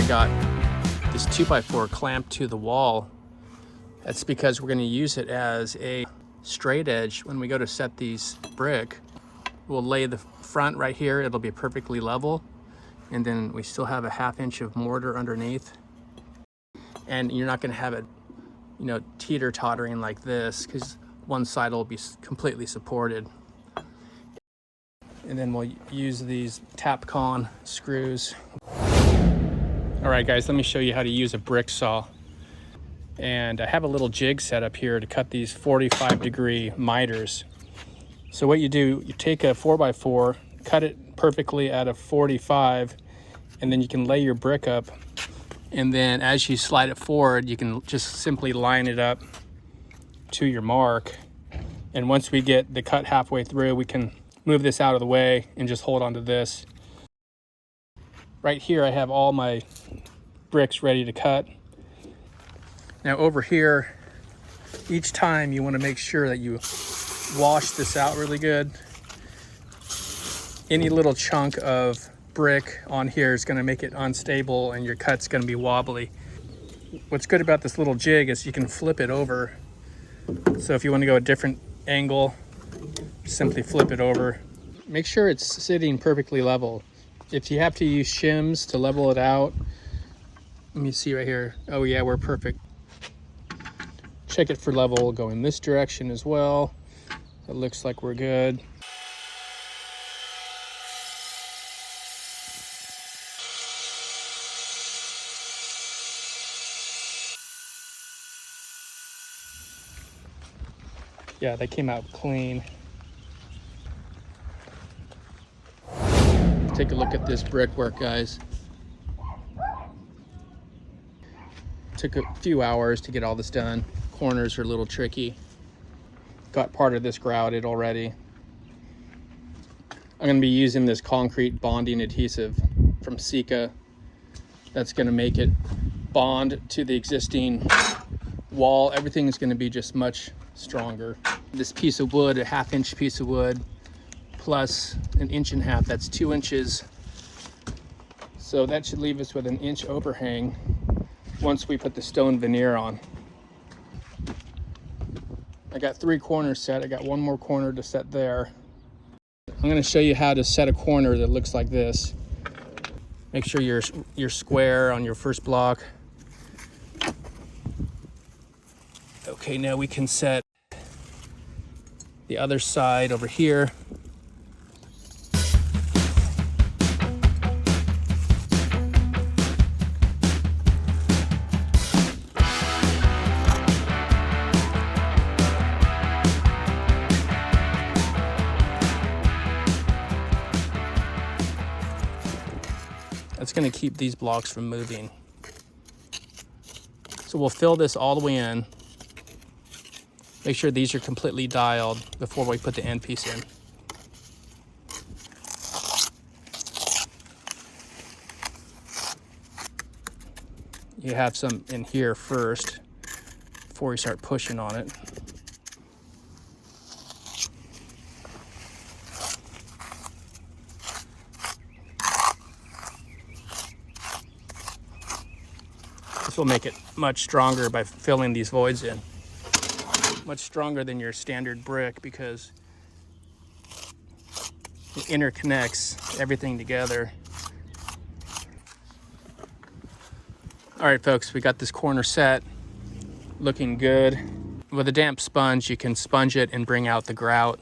I got this 2x4 clamped to the wall. That's because we're going to use it as a straight edge when we go to set these brick. We'll lay the front right here, it'll be perfectly level, and then we still have a 1/2 inch of mortar underneath, and you're not going to have it, you know, teeter-tottering like this, because one side will be completely supported. And then we'll use these Tapcon screws. All right guys, let me show you how to use a brick saw. And I have a little jig set up here to cut these 45-degree miters. So what you do, you take a 4x4, cut it perfectly at a 45, and then you can lay your brick up. And then as you slide it forward, you can just simply line it up to your mark. And once we get the cut halfway through, we can move this out of the way and just hold on to this. Right here, I have all my bricks ready to cut. Now over here, each time you want to make sure that you wash this out really good. Any little chunk of brick on here is going to make it unstable and your cut's going to be wobbly. What's good about this little jig is you can flip it over. So if you want to go a different angle, simply flip it over. Make sure it's sitting perfectly level. If you have to use shims to level it out, let me see right here. Oh yeah, we're perfect. Check it for level, go in this direction as well. It looks like we're good. Yeah, they came out clean. Take a look at this brickwork, guys. Took a few hours to get all this done. Corners are a little tricky. Got part of this grouted already. I'm going to be using this concrete bonding adhesive from Sika. That's going to make it bond to the existing wall. Everything is going to be just much stronger. This piece of wood, a 1/2 inch piece of wood, plus an 1.5 inches, that's 2 inches. So that should leave us with an inch overhang once we put the stone veneer on. I got 3 corners set. I got 1 more corner to set there. I'm going to show you how to set a corner that looks like this. Make sure you're square on your first block. Okay, now we can set the other side over here. That's going to keep these blocks from moving. So we'll fill this all the way in. Make sure these are completely dialed before we put the end piece in. You have some in here first before you start pushing on it. This will make it much stronger by filling these voids in. Much stronger than your standard brick because it interconnects everything together. All right, folks, we got this corner set, looking good. With a damp sponge, you can sponge it and bring out the grout.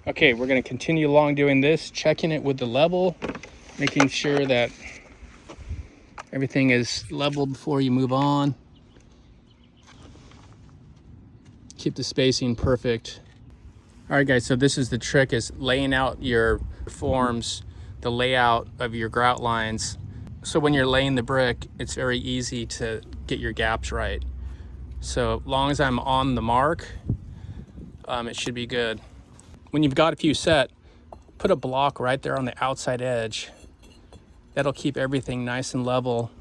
Okay, we're going to continue along doing this, checking it with the level, making sure that everything is level before you move on. Keep the spacing perfect. All right, guys, so this is the trick, is laying out your forms, the layout of your grout lines. So when you're laying the brick, it's very easy to get your gaps right. So as long as I'm on the mark, it should be good. When you've got a few set, put a block right there on the outside edge. That'll keep everything nice and level.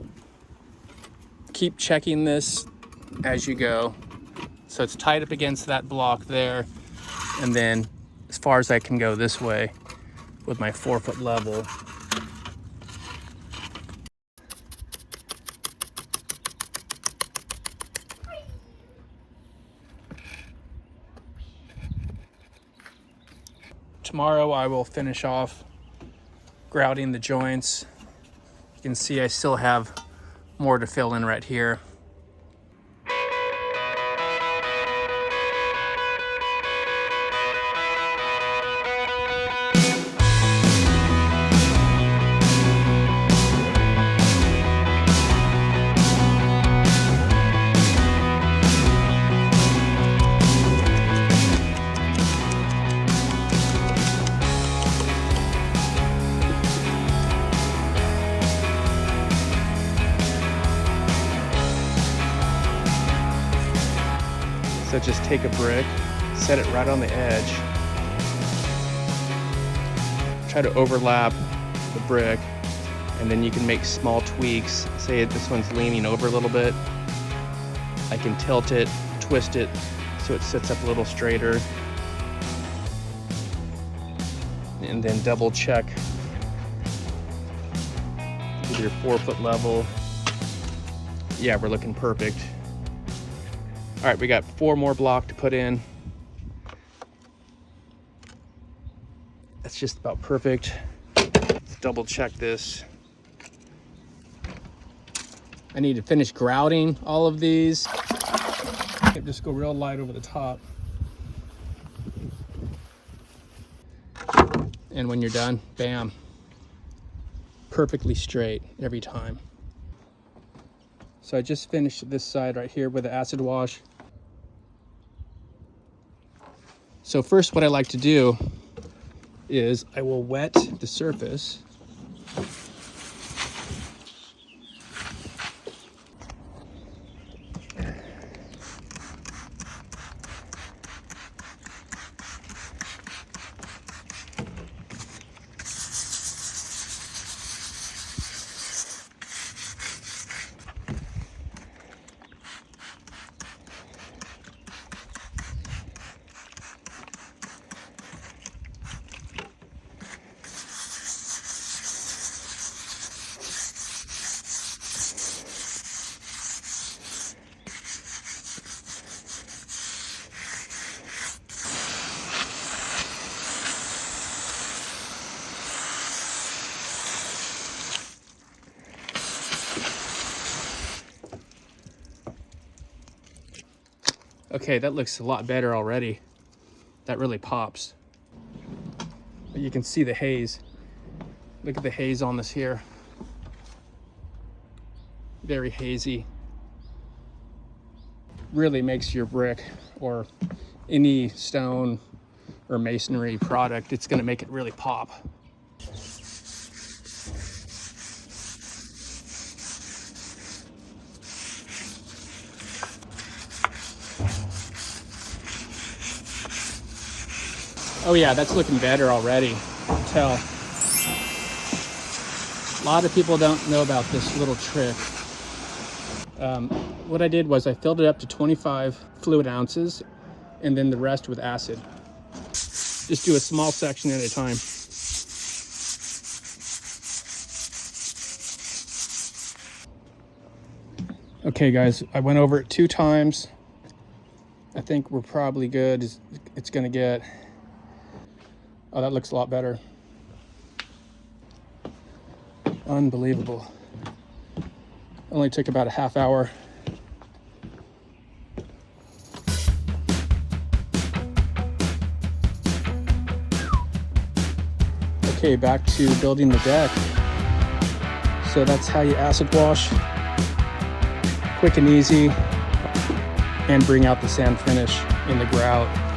Keep checking this as you go. So it's tight up against that block there. And then as far as I can go this way with my 4-foot level. Tomorrow I will finish off grouting the joints. You can see I still have more to fill in right here. So just take a brick, set it right on the edge. Try to overlap the brick, and then you can make small tweaks. Say this one's leaning over a little bit. I can tilt it, twist it, so it sits up a little straighter. And then double check with your 4-foot level. Yeah, we're looking perfect. All right, we got 4 more block to put in. That's just about perfect. Let's double check this. I need to finish grouting all of these. Just go real light over the top. And when you're done, bam. Perfectly straight every time. So I just finished this side right here with the acid wash. So first what I like to do is I will wet the surface. Okay, that looks a lot better already. That really pops. But you can see the haze. Look at the haze on this here. Very hazy. Really makes your brick or any stone or masonry product, it's gonna make it really pop. Oh yeah, that's looking better already, I can tell. A lot of people don't know about this little trick. What I did was I filled it up to 25 fluid ounces and then the rest with acid. Just do a small section at a time. Okay guys, I went over it 2 times. I think we're probably good. It's gonna get, oh, that looks a lot better. Unbelievable. Only took about a half hour. Okay, back to building the deck. So that's how you acid wash. Quick and easy, and bring out the sand finish in the grout.